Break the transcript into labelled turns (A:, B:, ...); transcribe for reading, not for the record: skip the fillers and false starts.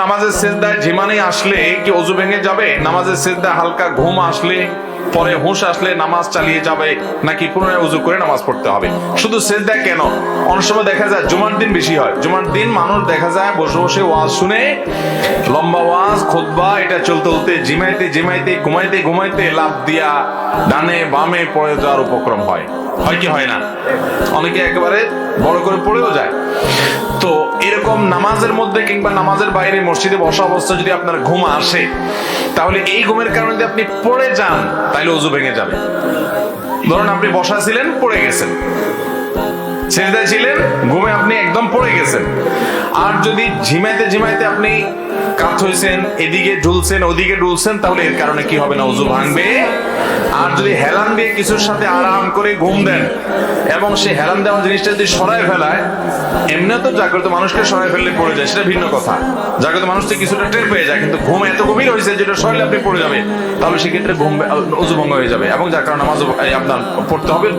A: নামাজের সিজদায় ঝিমানি আসলে কি ওযু ভেঙে যাবে? নামাজের সিজদায় হালকা ঘুম আসলে, পরে হুঁশ আসলে নামাজ চালিয়ে যাবে, নাকি পুনরায় ওযু করে নামাজ পড়তে হবে? শুধু সিজদায় কেন, অনেক সময় দেখা যায় জুমার দিন বেশি হয়। জুমার দিন মানুষ দেখা যায় বসে বসে ওয়াজ শুনে, লম্বা ওয়াজ খুতবা এটা চলতে চলতে ঝিমাইতে ঝিমাইতে ঘুমাইতে ঘুমাইতে লাফ দিয়া ডানে বামে পড়ে যাওয়ার উপক্রম হয়। হয় কি হয় না? অনেকে একেবারে বড় করে পড়েও যায়। তো এরকম নামাজের মধ্যে কিংবা নামাজের বাইরে মসজিদে বসা অবস্থা যদি আপনার ঘুম আসে, তাহলে এই ঘুমের কারণে যদি আপনি পড়ে যান তাহলে ওযু ভেঙে যাবে। ধরুন আপনি বসা ছিলেন, পড়ে গেছেন, সিজদায় ছিলেন, ঘুমে আপনি একদম পড়ে গেছেন। আর যদি ঝিমাইতে ঝিমাইতে আপনি কাত হয়েছেন, এদিকে ঢুলছেন ওদিকে ঢুলছেন, তাহলে এর কারণে কি হবে না? ওযু ভাঙবে। আর যদি হেলান দিয়ে কিছুর সাথে আরাম করে ঘুম দেন এবং সেই হেলান দেওয়া জিনিসটা যদি সরায় ফেলায়, এমনি তো জাগ্রত মানুষকে সরাই ফেললে পড়ে যায়, সেটা ভিন্ন কথা। জাগ্রত মানুষ তো কিছুটা টের পেয়ে যায়, কিন্তু ঘুম এত গভীর হয়েছে যেটা সরাইলে আপনি পড়ে যাবে, তাহলে সেক্ষেত্রে ঘুম ওযু ভঙ্গ হয়ে যাবে এবং যার কারণে নামাজ আপনার পড়তে হবে।